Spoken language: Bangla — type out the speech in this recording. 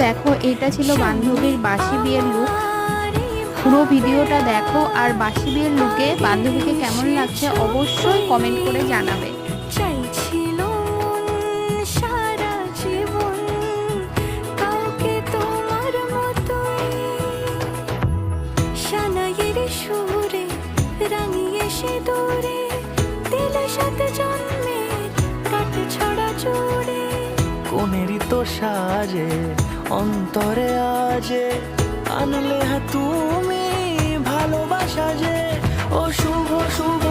দেখো, এটা ছিল বান্ধবীর বাসি বিয়ের লুক। পুরো ভিডিওটা দেখো, আর বাসি বিয়ের লুকে বান্ধবীকে কেমন লাগছে অবশ্যই কমেন্ট করে জানাবে। চাইছিল সারা জীবন কাউকে তোমার মতোই, সানাইয়ের সুরে রাঙিয়ে সে দূরে দিলে সাথে জন্মের কাট ছড়া জুড়ে। কোনেরই তো সাজে অন্তরে আজে আনলে তুমি ভালোবাসা যে, ও শুভ শুভ